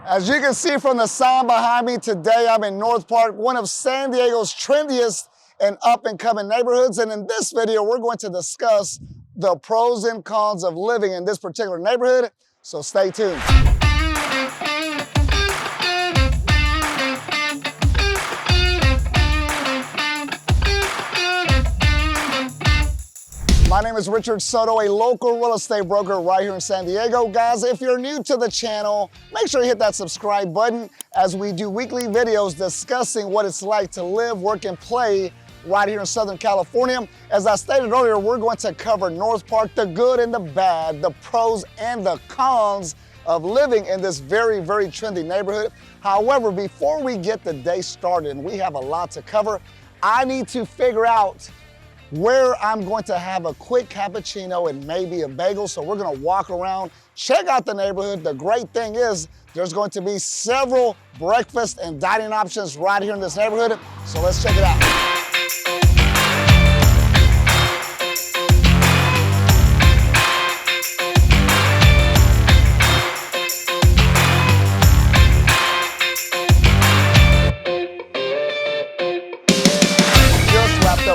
As you can see from the sign behind me, today I'm in North Park, one of San Diego's trendiest and up-and-coming neighborhoods. And in this video, we're going to discuss the pros and cons of living in this particular neighborhood. So stay tuned. My name is Richard Soto, a local real estate broker right here in San Diego. Guys, if you're new to the channel, make sure you hit that subscribe button as we do weekly videos discussing what it's like to live, work, and play right here in Southern California. As I stated earlier, we're going to cover North Park, the good and the bad, the pros and the cons of living in this very, very trendy neighborhood. However, before we get the day started, and we have a lot to cover, I need to figure out where I'm going to have a quick cappuccino and maybe a bagel. So we're gonna walk around, check out the neighborhood. The great thing is there's going to be several breakfast and dining options right here in this neighborhood. So let's check it out.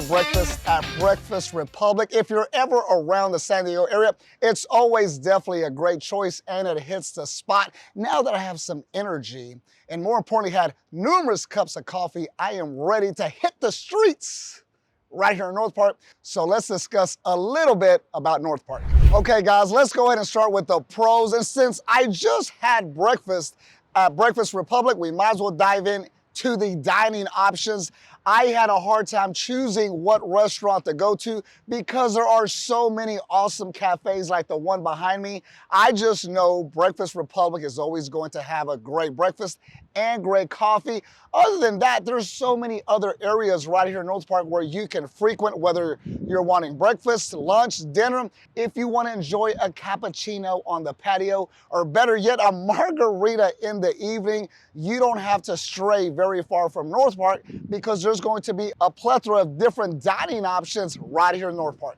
Breakfast at Breakfast Republic. If you're ever around the San Diego area, it's always definitely a great choice and it hits the spot. Now that I have some energy and more importantly had numerous cups of coffee, I am ready to hit the streets right here in North Park. So let's discuss a little bit about North Park. Okay guys, let's go ahead and start with the pros. And since I just had breakfast at Breakfast Republic, we might as well dive in to the dining options. I had a hard time choosing what restaurant to go to because there are so many awesome cafes like the one behind me. I just know Breakfast Republic is always going to have a great breakfast and great coffee. Other than that, there's so many other areas right here in North Park where you can frequent, whether you're wanting breakfast, lunch, dinner, if you want to enjoy a cappuccino on the patio, or better yet, a margarita in the evening. You don't have to stray very far from North Park because there's going to be a plethora of different dining options right here in North Park.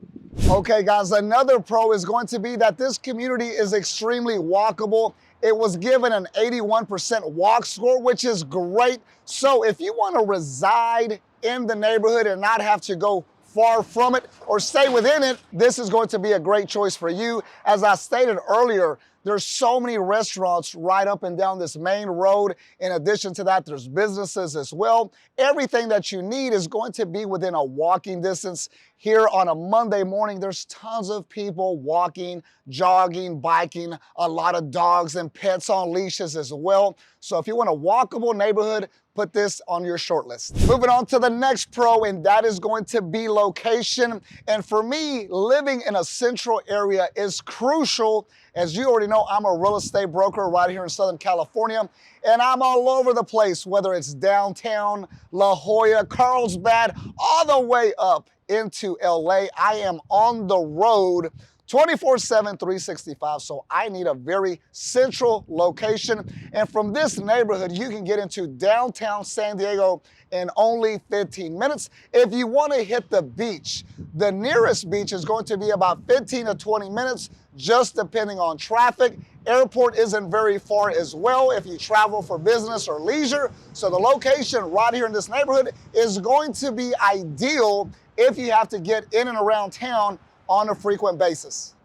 Okay guys, another pro is going to be that this community is extremely walkable. It was given an 81% walk score, which is great. So if you want to reside in the neighborhood and not have to go far from it or stay within it, this is going to be a great choice for you. As I stated earlier, there's so many restaurants right up and down this main road. In addition to that, there's businesses as well. Everything that you need is going to be within a walking distance. Here on a Monday morning, there's tons of people walking, jogging, biking, a lot of dogs and pets on leashes as well. So if you want a walkable neighborhood, put this on your short list. Moving on to the next pro, and that is going to be location. And for me, living in a central area is crucial. As you already know, I'm a real estate broker right here in Southern California, and I'm all over the place, whether it's downtown, La Jolla, Carlsbad, all the way up into LA. I am on the road 24/7, 365, so I need a very central location. And from this neighborhood, you can get into downtown San Diego in only 15 minutes. If you want to hit the beach, the nearest beach is going to be about 15 to 20 minutes, just depending on traffic. Airport isn't very far as well if you travel for business or leisure. So the location right here in this neighborhood is going to be ideal if you have to get in and around town on a frequent basis.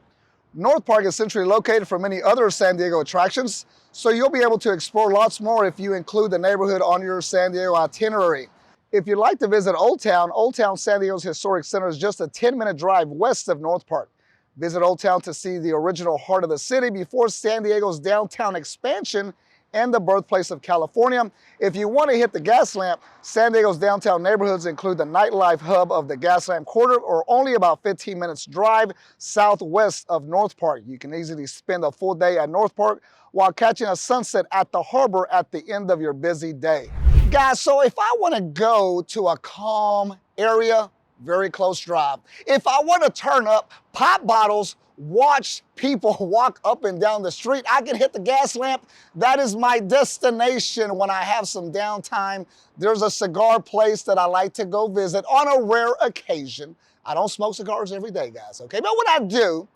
North Park is centrally located for many other San Diego attractions, so you'll be able to explore lots more if you include the neighborhood on your San Diego itinerary. If you'd like to visit Old Town San Diego's historic center is just a 10-minute drive west of North Park. Visit Old Town to see the original heart of the city before San Diego's downtown expansion and the birthplace of California. If you want to hit the gas lamp, San Diego's downtown neighborhoods include the nightlife hub of the Gas Lamp Quarter, or only about 15 minutes drive southwest of North Park. You can easily spend a full day at North Park while catching a sunset at the harbor at the end of your busy day. Guys, so if I want to go to a calm area, very close drive. If I want to turn up, pop bottles, watch people walk up and down the street, I can hit the gas lamp. That is my destination when I have some downtime. There's a cigar place that I like to go visit on a rare occasion. I don't smoke cigars every day, guys, okay? But when I do,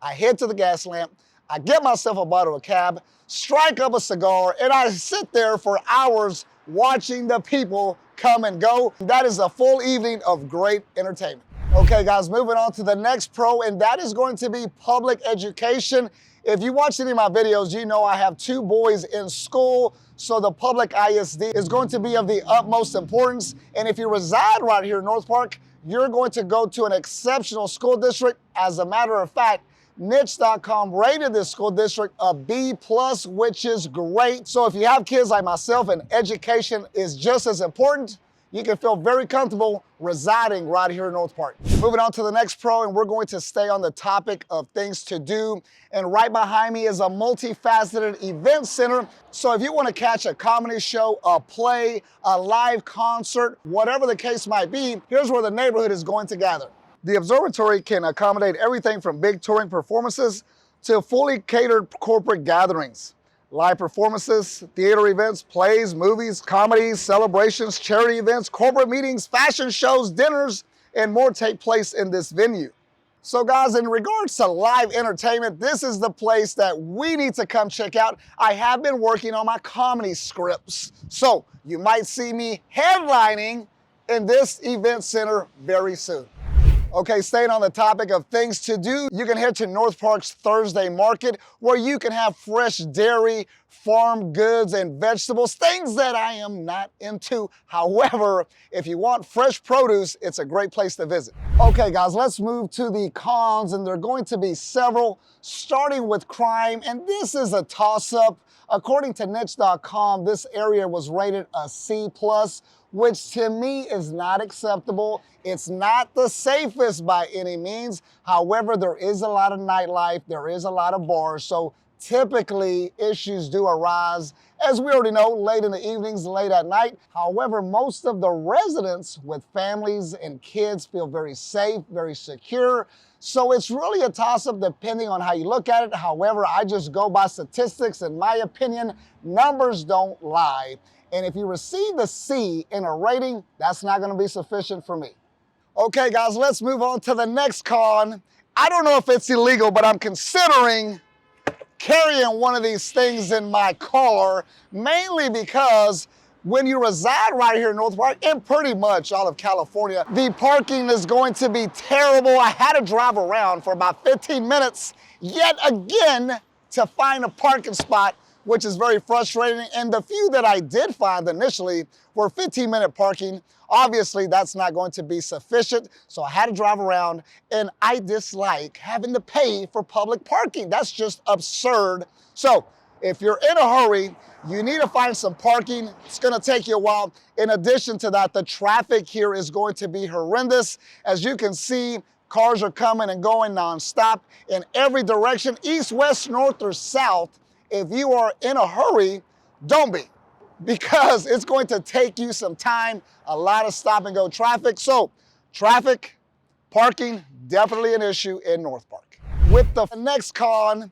I head to the gas lamp, I get myself a bottle of cab, strike up a cigar, and I sit there for hours watching the people come and go. That is a full evening of great entertainment. Okay, guys, moving on to the next pro, and that is going to be public education. If you watch any of my videos, you know I have 2 boys in school, so the public ISD is going to be of the utmost importance. And if you reside right here in North Park, you're going to go to an exceptional school district. As a matter of fact, niche.com rated this school district a B+, which is great. So if you have kids like myself and education is just as important, you can feel very comfortable residing right here in North Park. Moving on to the next pro, and we're going to stay on the topic of things to do. And right behind me is a multifaceted event center. So if you want to catch a comedy show, a play, a live concert, whatever the case might be, here's where the neighborhood is going to gather. The observatory can accommodate everything from big touring performances to fully catered corporate gatherings. Live performances, theater events, plays, movies, comedies, celebrations, charity events, corporate meetings, fashion shows, dinners, and more take place in this venue. So guys, in regards to live entertainment, this is the place that we need to come check out. I have been working on my comedy scripts, so you might see me headlining in this event center very soon. Okay, staying on the topic of things to do, you can head to North Park's Thursday Market, where you can have fresh dairy, farm goods, and vegetables, things that I am not into. However, if you want fresh produce, it's a great place to visit. Okay, guys, let's move to the cons, and there are going to be several, starting with crime, and this is a toss-up. According to niche.com, this area was rated a C+, which to me is not acceptable. It's not the safest by any means. However, there is a lot of nightlife, there is a lot of bars, so typically issues do arise, as we already know, late in the evenings, late at night. However, most of the residents with families and kids feel very safe, very secure. So it's really a toss-up depending on how you look at it. However, I just go by statistics. In my opinion, numbers don't lie. And if you receive a C in a rating, that's not gonna be sufficient for me. Okay, guys, let's move on to the next con. I don't know if it's illegal, but I'm considering carrying one of these things in my car, mainly because when you reside right here in North Park, and pretty much all of California, the parking is going to be terrible. I had to drive around for about 15 minutes yet again to find a parking spot, which is very frustrating. And the few that I did find initially were 15-minute parking. Obviously, that's not going to be sufficient, so I had to drive around, and I dislike having to pay for public parking. That's just absurd. So if you're in a hurry, you need to find some parking. It's gonna take you a while. In addition to that, the traffic here is going to be horrendous. As you can see, cars are coming and going nonstop in every direction, east, west, north, or south. If you are in a hurry, don't be, because it's going to take you some time, a lot of stop and go traffic. So traffic, parking, definitely an issue in North Park. With the next con,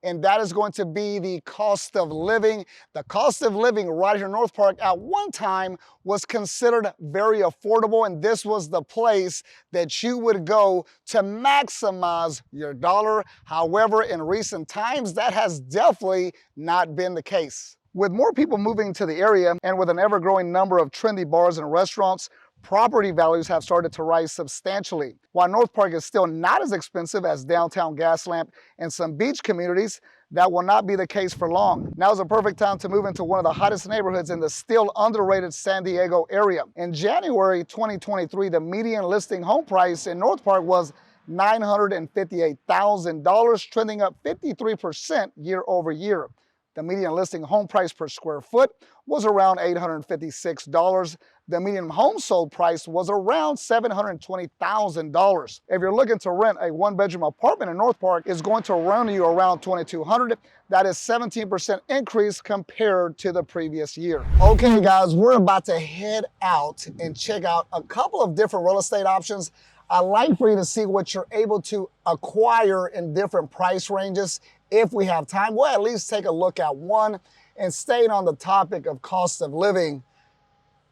and that is going to be the cost of living. The cost of living right here in North Park at one time was considered very affordable, and this was the place that you would go to maximize your dollar. However, in recent times, that has definitely not been the case. With more people moving to the area and with an ever-growing number of trendy bars and restaurants, property values have started to rise substantially. While North Park is still not as expensive as downtown Gaslamp and some beach communities, that will not be the case for long. Now is a perfect time to move into one of the hottest neighborhoods in the still underrated San Diego area. In January 2023, the median listing home price in North Park was $958,000, trending up 53% year over year. The median listing home price per square foot was around $856. The median home sold price was around $720,000. If you're looking to rent a one-bedroom apartment in North Park, it's going to run you around $2,200. That is 17% increase compared to the previous year. Okay, guys, we're about to head out and check out a couple of different real estate options. I'd like for you to see what you're able to acquire in different price ranges. If we have time, we'll at least take a look at one. And staying on the topic of cost of living,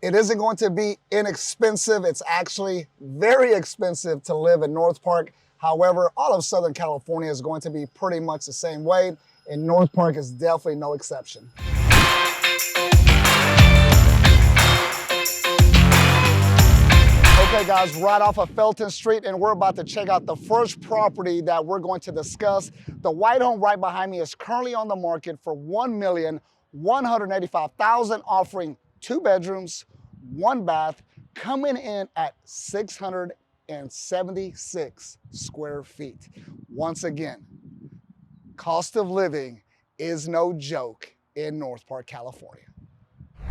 it isn't going to be inexpensive. It's actually very expensive to live in North Park. However, all of Southern California is going to be pretty much the same way, and North Park is definitely no exception. Okay guys, right off of Felton Street, and we're about to check out the first property that we're going to discuss. The white home right behind me is currently on the market for $1,185,000, offering 2 bedrooms, 1 bath, coming in at 676 square feet. Once again, cost of living is no joke in North Park, California.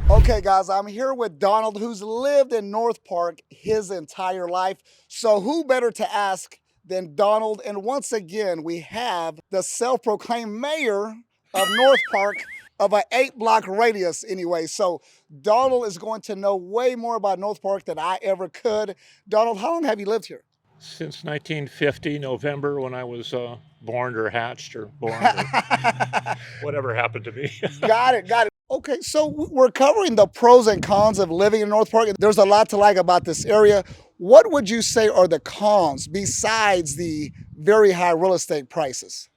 Okay guys, I'm here with Donald, who's lived in North Park his entire life. So who better to ask than Donald? And once again, we have the self-proclaimed mayor of North Park of an 8-block radius anyway. So Donald is going to know way more about North Park than I ever could. Donald, how long have you lived here? Since 1950, November, when I was born or hatched or born or whatever happened to me. Got it. Okay, so we're covering the pros and cons of living in North Park. There's a lot to like about this area. What would you say are the cons besides the very high real estate prices?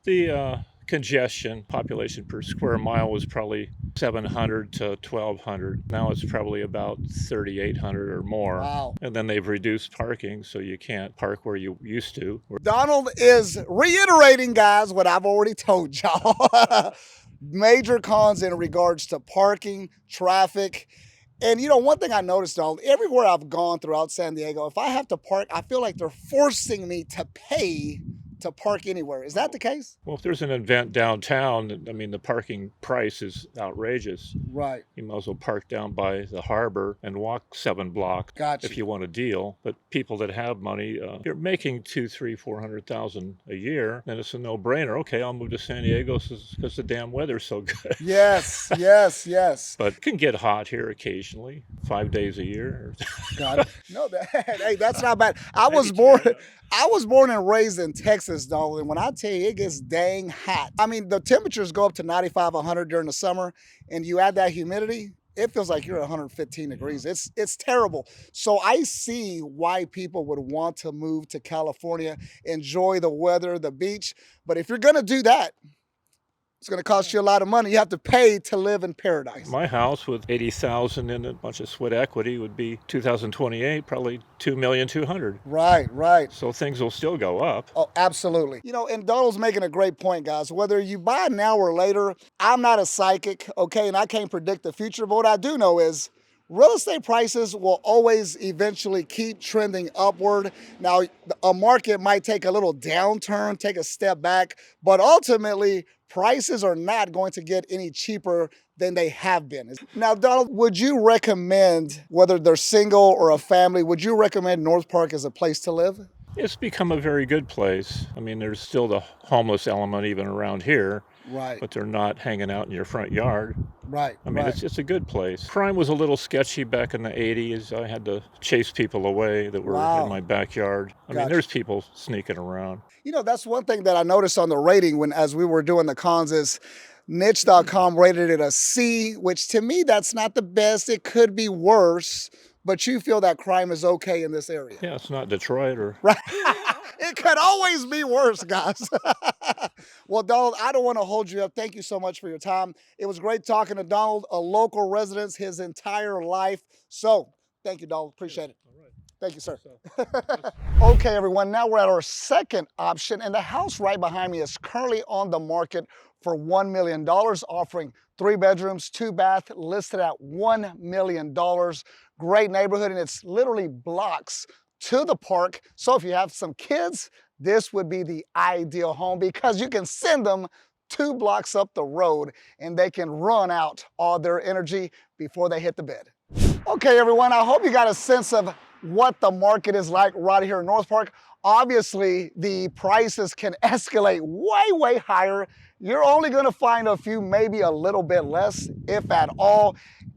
The congestion, population per square mile was probably 700 to 1,200. Now it's probably about 3,800 or more. Wow. And then they've reduced parking, so you can't park where you used to. Donald is reiterating, guys, what I've already told y'all. Major cons in regards to parking, traffic. And you know, one thing I noticed, Donald, everywhere I've gone throughout San Diego, if I have to park, I feel like they're forcing me to pay to park anywhere. Is that the case? Well, if there's an event downtown, I mean, the parking price is outrageous. Right. You might as well park down by the harbor and walk 7 blocks Gotcha. if you want a deal. But people that have money, you're making $200,000-400,000 a year, then it's a no-brainer. Okay, I'll move to San Diego because the damn weather's so good. Yes. But it can get hot here occasionally, 5 days a year. Got it. No, hey, that's not bad. I was born and raised in Texas, Donald, and when I tell you it gets dang hot. I mean, the temperatures go up to 95, 100 during the summer, and you add that humidity, it feels like you're at 115 degrees. It's terrible. So I see why people would want to move to California, enjoy the weather, the beach. But if you're going to do that, it's going to cost you a lot of money. You have to pay to live in paradise. My house with $80,000 in a bunch of sweat equity would be 2028, probably $2,200,000. Right. So things will still go up. Oh, absolutely. You know, and Donald's making a great point, guys. Whether you buy now or later, I'm not a psychic, okay, and I can't predict the future. But what I do know is real estate prices will always eventually keep trending upward. Now, a market might take a little downturn, take a step back, but ultimately, prices are not going to get any cheaper than they have been. Now, Donald, would you recommend, whether they're single or a family, would you recommend North Park as a place to live? It's become a very good place. I mean, there's still the homeless element even around here. Right. But they're not hanging out in your front yard. Right. I mean, it's a good place. Crime was a little sketchy back in the 80s. I had to chase people away that were in my backyard. I mean, there's people sneaking around. You know, that's one thing that I noticed on the rating as we were doing the cons is niche.com rated it a C, which to me, that's not the best. It could be worse, but you feel that crime is okay in this area. Yeah, it's not Detroit or... Right. It could always be worse, guys. Well, Donald, I don't want to hold you up. Thank you so much for your time. It was great talking to Donald, a local resident his entire life. So thank you, Donald. Appreciate it. All right. Thank you, sir. Okay, everyone, now we're at our second option, and the house right behind me is currently on the market for $1 million, offering 3 bedrooms, 2 bath, listed at $1 million. Great neighborhood, and it's literally blocks to the park. So if you have some kids, this would be the ideal home because you can send them 2 blocks up the road and they can run out all their energy before they hit the bed. Okay, everyone, I hope you got a sense of what the market is like right here in North Park. Obviously, the prices can escalate way higher. You're only going to find a few, maybe a little bit less, if at all.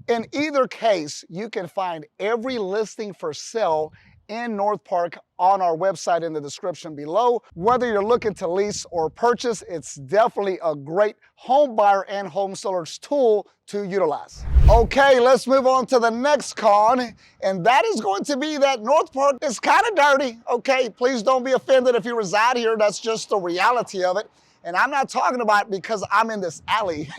In either case, you can find every listing for sale in North Park on our website in the description below. Whether you're looking to lease or purchase, it's definitely a great home buyer and home seller's tool to utilize. Okay, let's move on to the next con, and that is going to be that North Park is kind of dirty. Okay, please don't be offended if you reside here. That's just the reality of it. And I'm not talking about because I'm in this alley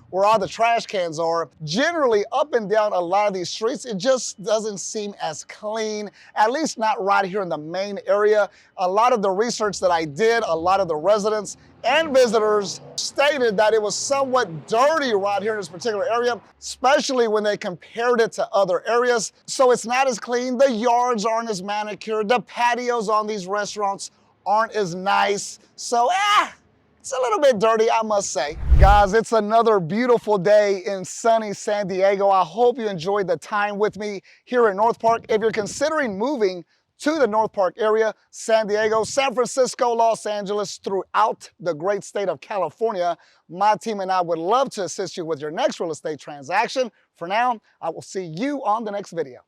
where all the trash cans are. Generally, up and down a lot of these streets, it just doesn't seem as clean, at least not right here in the main area. A lot of the research that I did, a lot of the residents and visitors stated that it was somewhat dirty right here in this particular area, especially when they compared it to other areas. So it's not as clean, the yards aren't as manicured, the patios on these restaurants aren't as nice. So, it's a little bit dirty, I must say. Guys, it's another beautiful day in sunny San Diego. I hope you enjoyed the time with me here in North Park. If you're considering moving to the North Park area, San Diego, San Francisco, Los Angeles, throughout the great state of California, my team and I would love to assist you with your next real estate transaction. For now, I will see you on the next video.